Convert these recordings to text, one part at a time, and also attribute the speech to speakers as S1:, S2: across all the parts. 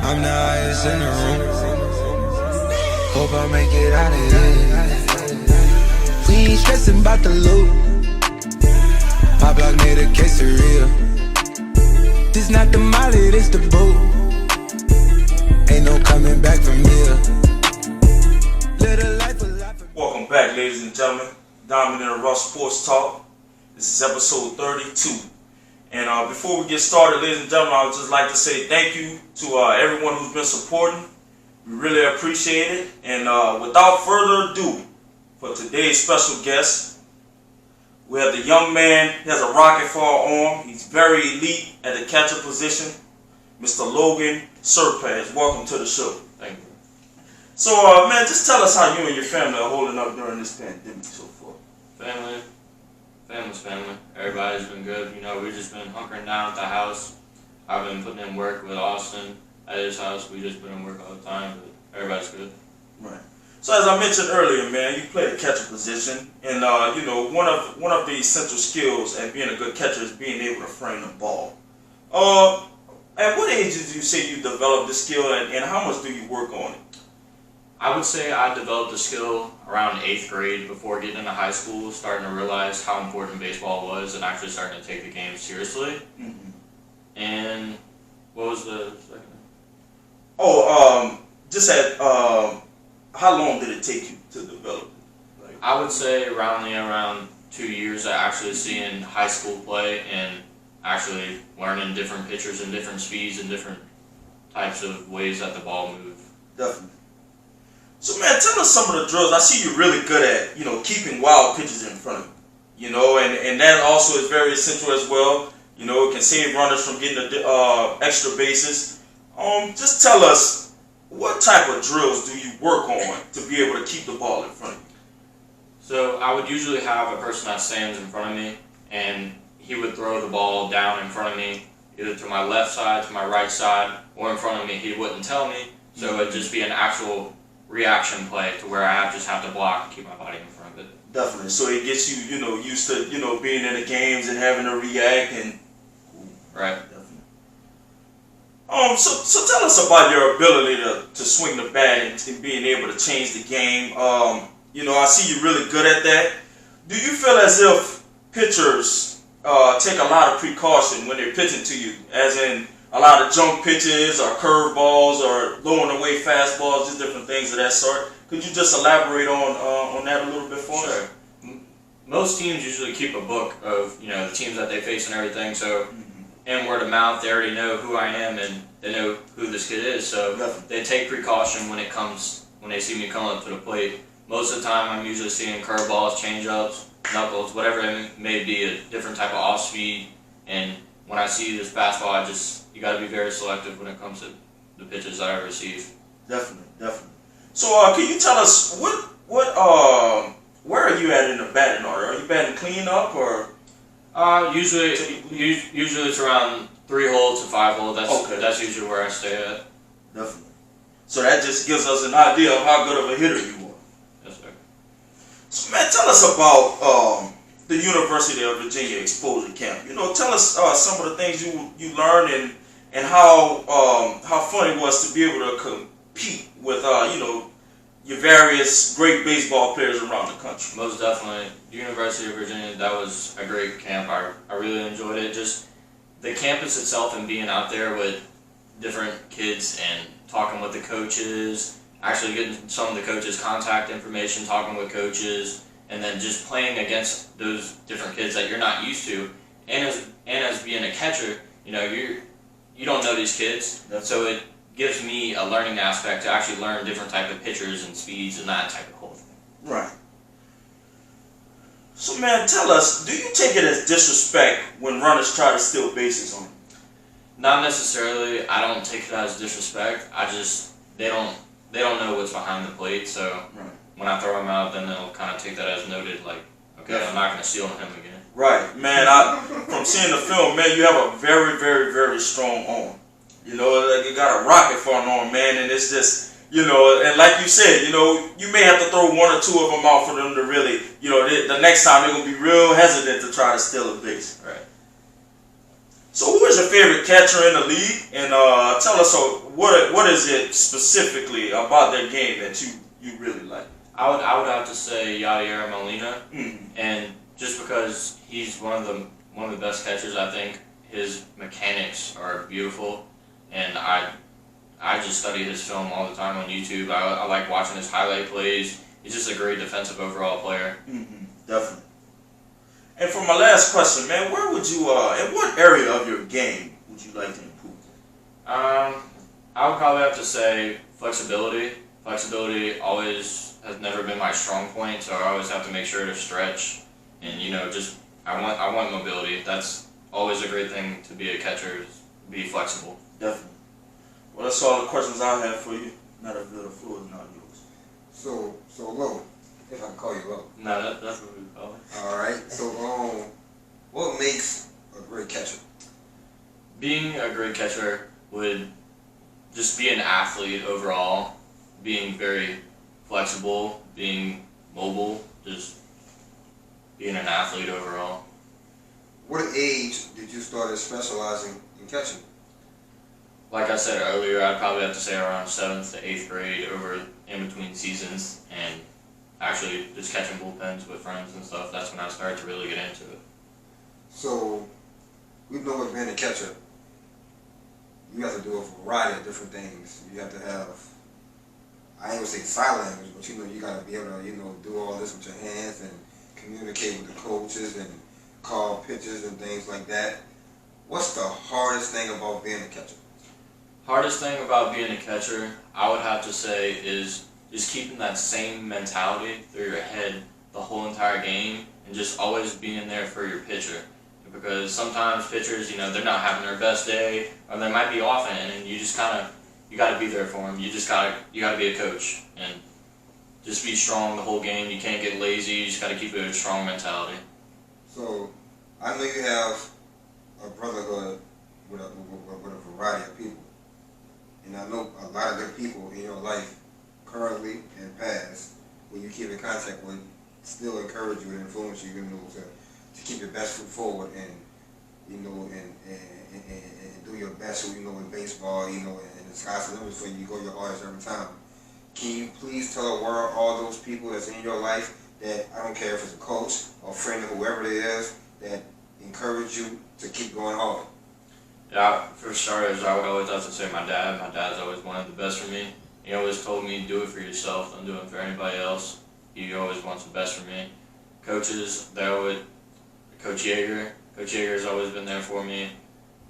S1: I'm the highest in the room. Hope I make it out of here. We ain't stressing about the loot. My block made a quesadilla. This not the molly, this the boot. Ain't no coming back from here. Little life, a life.
S2: Welcome back, ladies and gentlemen. Dominant Rush Sports Talk. This is episode 32. And before we get started, ladies and gentlemen, I would just like to say thank you to everyone who's been supporting. We really appreciate it. And without further ado, for today's special guest, we have the young man. He has a rocket for an arm. He's very elite at the catcher position, Mr. Logan Serpas. Welcome to the show.
S3: Thank you.
S2: So, man, just tell us how you and your family are holding up during this pandemic so far.
S3: Family's family. Everybody's been good. You know, we've just been hunkering down at the house. I've been putting in work with Austin at his house. We just been in work all the time, but everybody's good.
S2: Right. So as I mentioned earlier, man, you play the catcher position, and you know, one of the essential skills at being a good catcher is being able to frame the ball. At what age did you say you developed the skill, and how much do you work on it?
S3: I would say I developed the skill around 8th grade before getting into high school, starting to realize how important baseball was and actually starting to take the game seriously.
S2: Mm-hmm.
S3: And what was the second?
S2: How long did it take you to develop it? Like,
S3: I would say around 2 years of actually seeing high school play and actually learning different pitchers and different speeds and different types of ways that the ball moves.
S2: Definitely. So, man, tell us some of the drills. I see you're really good at, you know, keeping wild pitches in front of you. You know, and that also is very essential as well. You know, it can save runners from getting extra bases. Just tell us, what type of drills do you work on to be able to keep the ball in front of you?
S3: So I would usually have a person that stands in front of me, and he would throw the ball down in front of me, either to my left side, to my right side, or in front of me. He wouldn't tell me, so it'd just be an actual reaction play to where I just have to block and keep my body in front of it.
S2: Definitely. So it gets you, you know, used to, you know, being in the games and having to react and.
S3: Right.
S2: Definitely. So tell us about your ability to swing the bat and being able to change the game. You know, I see you're really good at that. Do you feel as if pitchers take a lot of precaution when they're pitching to you, as in a lot of junk pitches or curveballs or lowering away fastballs, just different things of that sort? Could you just elaborate on that a little bit for us?
S3: Sure. Most teams usually keep a book of, you know, the teams that they face and everything, so in word of mouth, they already know who I am and they know who this kid is, so they take precaution when they see me come up to the plate. Most of the time, I'm usually seeing curveballs, changeups, knuckles, whatever it may be, a different type of off speed. And when I see this fastball, you got to be very selective when it comes to the pitches that I receive.
S2: Definitely. So, can you tell us where are you at in the batting order? Are you batting clean up or?
S3: Usually it's around 3 hole to 5 hole. That's usually where I stay at.
S2: Definitely. So that just gives us an idea of how good of a hitter you are.
S3: Yes, sir.
S2: So, man, tell us about the University of Virginia Exposure Camp. You know, tell us some of the things you learned and how fun it was to be able to compete with you know, your various great baseball players around the country.
S3: Most definitely. The University of Virginia, that was a great camp. I really enjoyed it. Just the campus itself and being out there with different kids and talking with the coaches, actually getting some of the coaches' contact information, talking with coaches, and then just playing against those different kids that you're not used to. And as being a catcher, you know, you don't know these kids, so it gives me a learning aspect to actually learn different type of pitchers and speeds and that type of whole thing.
S2: Right. So, man, tell us, do you take it as disrespect when runners try to steal bases on you?
S3: Not necessarily. I don't take it as disrespect. They don't know what's behind the plate, so when I throw them out, then they'll kind of take that as noted, like, okay, I'm not going to steal him again.
S2: Right. Man, from seeing the film, man, you have a very, very, very strong arm. You know, like you got a rocket for an arm, man, and it's just, you know, and like you said, you know, you may have to throw 1 or 2 of them out for them to really, you know, the next time they're going to be real hesitant to try to steal a base.
S3: Right.
S2: So who is your favorite catcher in the league? And tell us what is it specifically about their game that you really like?
S3: I would have to say D.I.R Molina, and just because he's one of the best catchers, I think his mechanics are beautiful, and I just study his film all the time on YouTube. I like watching his highlight plays. He's just a great defensive overall player.
S2: Definitely. And for my last question, man, where would you in what area of your game would you like to improve?
S3: I would probably have to say flexibility. Flexibility always has never been my strong point, so I always have to make sure to stretch, and just I want mobility. That's always a great thing to be a catcher, is be flexible.
S2: Definitely. Well, that's all the questions I have for you. Not a good floor is not yours.
S4: So Lo, if I can call you Lo.
S3: No, that's what we call it.
S4: All right. So what makes a great catcher?
S3: Being a great catcher would just be an athlete overall, being very flexible, being mobile, just being an athlete overall.
S4: What age did you start specializing in catching?
S3: Like I said earlier, I'd probably have to say around 7th to 8th grade, over in between seasons, and actually just catching bullpens with friends and stuff. That's when I started to really get into it.
S4: So we know what being a catcher, you have to do a variety of different things. You have to have, I ain't gonna say sign language, but you gotta be able to, do all this with your hands and communicate with the coaches and call pitches and things like that. What's the hardest thing about being a catcher?
S3: Hardest thing about being a catcher, I would have to say, is just keeping that same mentality through your head the whole entire game, and just always being there for your pitcher. Because sometimes pitchers, they're not having their best day, or they might be off, and you just you got to be there for them. You got to be a coach and just be strong the whole game. You can't get lazy. You just got to keep a strong mentality.
S4: So I know you have a brotherhood with a variety of people, and I know a lot of good people in your life, currently and past, who you keep in contact with, still encourage you and influence you, to keep your best foot forward and do your best. So in baseball, and the sky's the limit for you. You go your hardest every time. Can you please tell the world, all those people that's in your life, that I don't care if it's a coach or friend or whoever it is, that encourage you to keep going hard?
S3: Yeah, for starters, I would always have to say my dad. My dad's always wanted the best for me. He always told me, do it for yourself, don't do it for anybody else. He always wants the best for me. Coaches, Coach Yeager. Coach Yeager's always been there for me.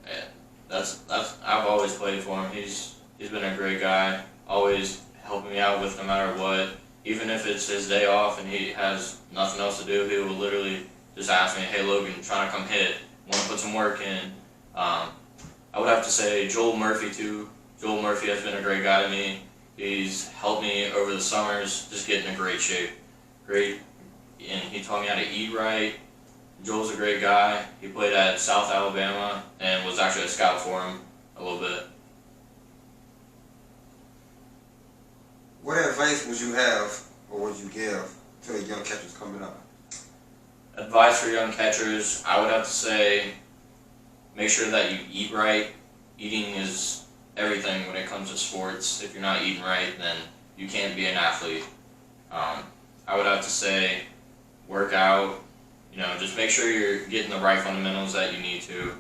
S3: And I've always played for him. He's been a great guy, always helping me out with no matter what. Even if it's his day off and he has nothing else to do, he will literally just ask me, hey Logan, I'm trying to come hit, want to put some work in. I would have to say Joel Murphy too. Joel Murphy has been a great guy to me. He's helped me over the summers just get in a great shape. And he taught me how to eat right. Joel's a great guy. He played at South Alabama and was actually a scout for him a little bit.
S4: What advice would you have or would you give to the young catchers coming up?
S3: Advice for young catchers, I would have to say make sure that you eat right. Eating is everything when it comes to sports. If you're not eating right, then you can't be an athlete. I would have to say work out. Just make sure you're getting the right fundamentals that you need to.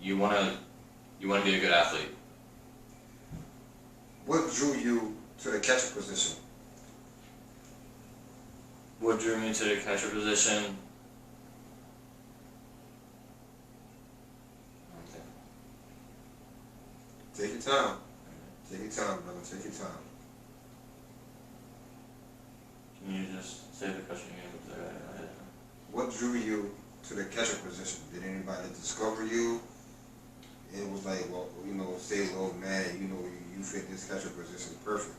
S3: You want to be a good athlete.
S4: What drew you to the catcher position?
S3: What drew me to the catcher position?
S4: Take your time. Take your time, brother. Take your time.
S3: Can you just say the question again?
S4: What drew you to the catcher position? Did anybody discover you? It was like, say, oh man, you fit this catcher position perfect.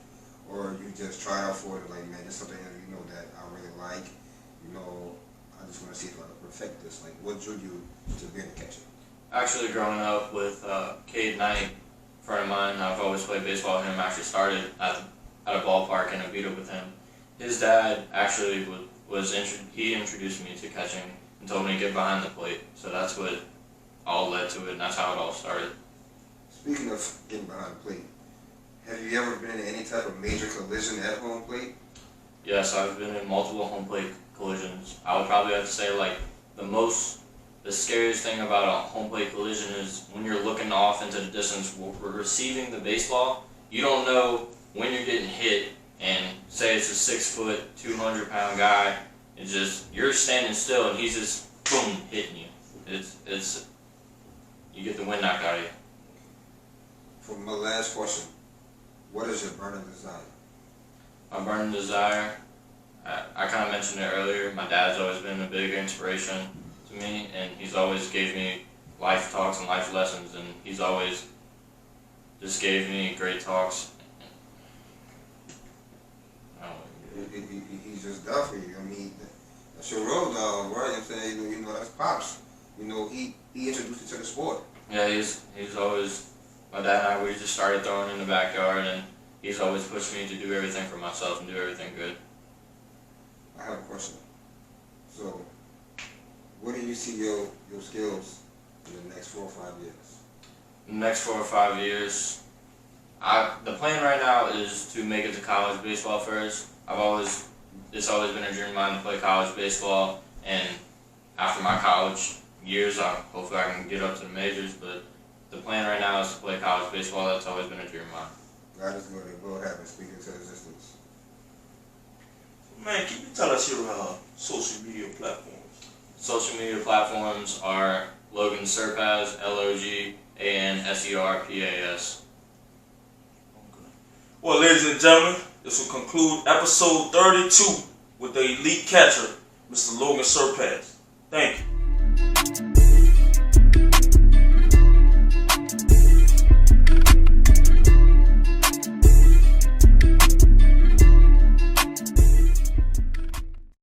S4: Or you just try out for it, like, man, it's something that I really like. I just want to see if I can perfect this. Like, what drew you to being a catcher?
S3: Actually, growing up with Cade Knight, a friend of mine, I've always played baseball with him. Actually started at a ballpark in Oviedo with him. His dad actually he introduced me to catching and told me to get behind the plate. So that's what all led to it, and that's how it all started.
S4: Speaking of getting behind the plate, Have you ever been in any type of major collision at home plate?
S3: Yes, I've been in multiple home plate collisions. I would probably have to say like the scariest thing about a home plate collision is when you're looking off into the distance, we're receiving the baseball. You don't know when you're getting hit, and say it's a 6 foot, 200-pound guy. It's just you're standing still, and he's just boom hitting you. It's you get the wind knocked out of you.
S4: For my last question, what is your burning desire?
S3: My burning desire, I kind of mentioned it earlier. My dad's always been a big inspiration to me, and he's always gave me life talks and life lessons, and he's always just gave me great talks.
S4: He's just there for you. I mean, that's your road dog, right? I'm saying, you know, that's Pops. You know, he introduced you to the sport.
S3: Yeah, he's always, my dad and I, we just started throwing in the backyard, and he's always pushed me to do everything for myself and do everything good.
S4: I have a question. So, where do you see your skills in the next 4 or 5 years?
S3: In the next 4 or 5 years, the plan right now is to make it to college baseball first. It's always been a dream of mine to play college baseball, and after my college years, hopefully I can get up to the majors, but the plan right now is to play college baseball. That's always been a dream of mine.
S4: God is good. It will happen. Speaking to existence.
S2: Man, can you tell us your social media platforms?
S3: Social media platforms are Logan Serpas, LOGANSERPAS.
S2: Well, ladies and gentlemen, this will conclude episode 32 with the elite catcher, Mr. Logan Serpas. Thank you.